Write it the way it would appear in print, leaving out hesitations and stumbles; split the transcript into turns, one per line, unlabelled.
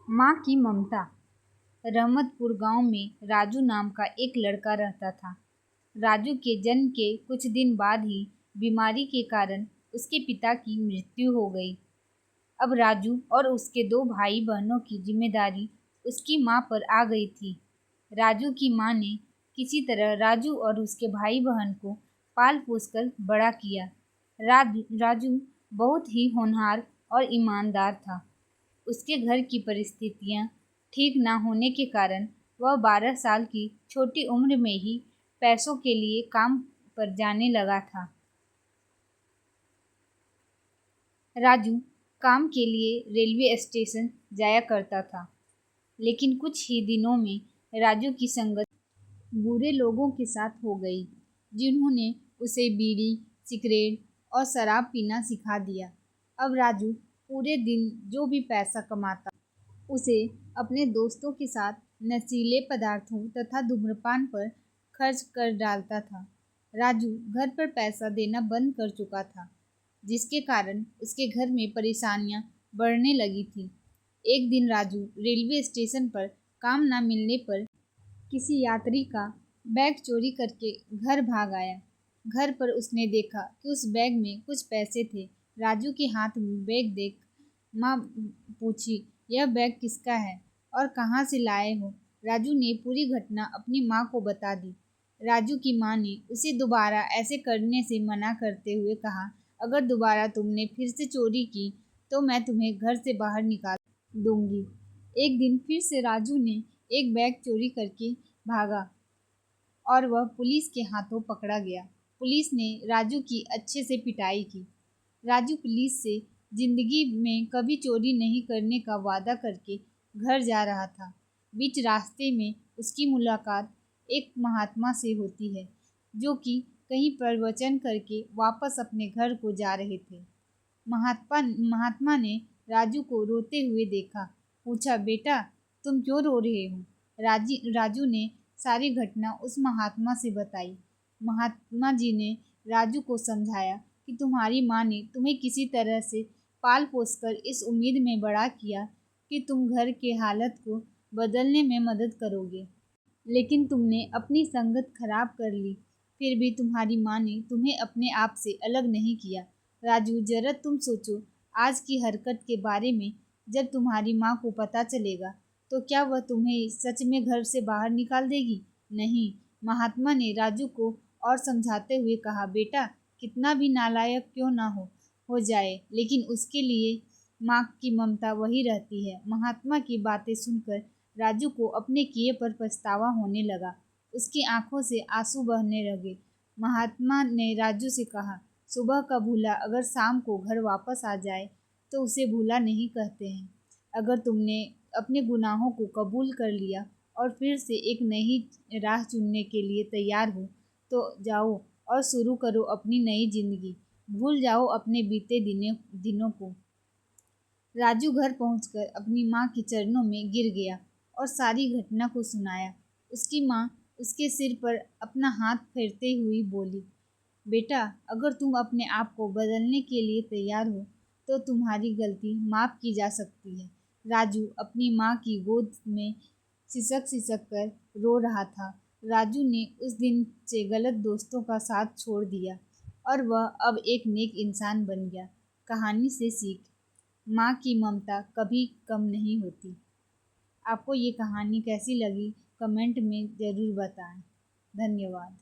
माँ की ममता। रहमतपुर गांव में राजू नाम का एक लड़का रहता था। राजू के जन्म के कुछ दिन बाद ही बीमारी के कारण उसके पिता की मृत्यु हो गई। अब राजू और उसके दो भाई बहनों की जिम्मेदारी उसकी माँ पर आ गई थी। राजू की माँ ने किसी तरह राजू और उसके भाई बहन को पाल पोस कर बड़ा किया। राजू बहुत ही होनहार और ईमानदार था। उसके घर की परिस्थितियां ठीक न होने के कारण वह 12 साल की छोटी उम्र में ही पैसों के लिए काम पर जाने लगा था। राजू काम के लिए रेलवे स्टेशन जाया करता था, लेकिन कुछ ही दिनों में राजू की संगत बुरे लोगों के साथ हो गई, जिन्होंने उसे बीड़ी, सिगरेट और शराब पीना सिखा दिया। अब राजू पूरे दिन जो भी पैसा कमाता उसे अपने दोस्तों के साथ नशीले पदार्थों तथा धूम्रपान पर खर्च कर डालता था। राजू घर पर पैसा देना बंद कर चुका था, जिसके कारण उसके घर में परेशानियां बढ़ने लगी थी। एक दिन राजू रेलवे स्टेशन पर काम न मिलने पर किसी यात्री का बैग चोरी करके घर भाग आया। घर पर उसने देखा कि उस बैग में कुछ पैसे थे। राजू के हाथ में बैग देख माँ पूछी, यह बैग किसका है और कहाँ से लाए हो? राजू ने पूरी घटना अपनी माँ को बता दी। राजू की माँ ने उसे दोबारा ऐसे करने से मना करते हुए कहा, अगर दोबारा तुमने फिर से चोरी की तो मैं तुम्हें घर से बाहर निकाल दूंगी। एक दिन फिर से राजू ने एक बैग चोरी करके भागा और वह पुलिस के हाथों पकड़ा गया। पुलिस ने राजू की अच्छे से पिटाई की। राजू पुलिस से जिंदगी में कभी चोरी नहीं करने का वादा करके घर जा रहा था। बीच रास्ते में उसकी मुलाकात एक महात्मा से होती है, जो कि कहीं प्रवचन करके वापस अपने घर को जा रहे थे। महात्मा ने राजू को रोते हुए देखा। पूछा, बेटा तुम क्यों रो रहे हो? राजू ने सारी घटना उस महात्मा से बताई। महात्मा जी ने राजू को समझाया कि तुम्हारी माँ ने तुम्हें किसी तरह से पाल पोस कर इस उम्मीद में बड़ा किया कि तुम घर के हालत को बदलने में मदद करोगे, लेकिन तुमने अपनी संगत खराब कर ली। फिर भी तुम्हारी माँ ने तुम्हें अपने आप से अलग नहीं किया। राजू जरा तुम सोचो, आज की हरकत के बारे में जब तुम्हारी माँ को पता चलेगा तो क्या वह तुम्हें सच में घर से बाहर निकाल देगी? नहीं। महात्मा ने राजू को और समझाते हुए कहा, बेटा कितना भी नालायक क्यों ना हो जाए, लेकिन उसके लिए माँ की ममता वही रहती है। महात्मा की बातें सुनकर राजू को अपने किए पर पछतावा होने लगा। उसकी आंखों से आंसू बहने लगे। महात्मा ने राजू से कहा, सुबह का भूला अगर शाम को घर वापस आ जाए तो उसे भूला नहीं कहते हैं। अगर तुमने अपने गुनाहों को कबूल कर लिया और फिर से एक नई राह चुनने के लिए तैयार हो तो जाओ और शुरू करो अपनी नई जिंदगी। भूल जाओ अपने बीते दिनों को। राजू घर पहुंचकर अपनी माँ के चरणों में गिर गया और सारी घटना को सुनाया। उसकी माँ उसके सिर पर अपना हाथ फेरते हुए बोली, बेटा अगर तुम अपने आप को बदलने के लिए तैयार हो तो तुम्हारी गलती माफ़ की जा सकती है। राजू अपनी माँ की गोद में सिसक सिसक कर रो रहा था। राजू ने उस दिन से गलत दोस्तों का साथ छोड़ दिया और वह अब एक नेक इंसान बन गया। कहानी से सीख, माँ की ममता कभी कम नहीं होती। आपको ये कहानी कैसी लगी कमेंट में ज़रूर बताएं। धन्यवाद।